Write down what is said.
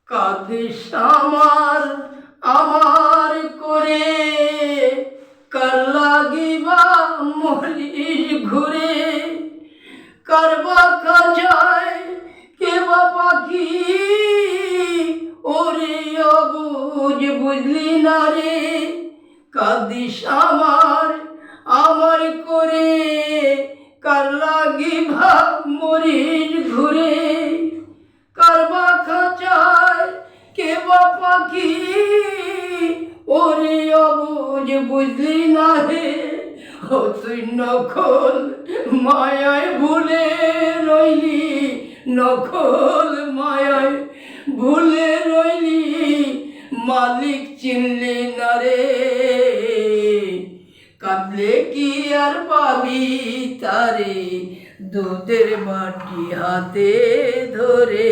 কাঁদিস আমার আমার করে, কার লাগিবা মরিস ঘুরে, কারবা খাঁচায় কে বা পাখি, ওরে অবুঝ বুঝলি না রে। কাঁদিস আমার আমার করে, কার লাগিবা মরিস ঘুরে, কারবা খাঁচায় কে বা পাখি, ওরে অবুঝ বুঝলি না হে। ও তুই নখল মায়ায় ভুলে রইলি, নখল মায়ায় ভুলে রইলি, মালিক চিনলি না রে। কাঁদলে কি আর পাবি তারে, দুধের বাটি হাতে ধরে।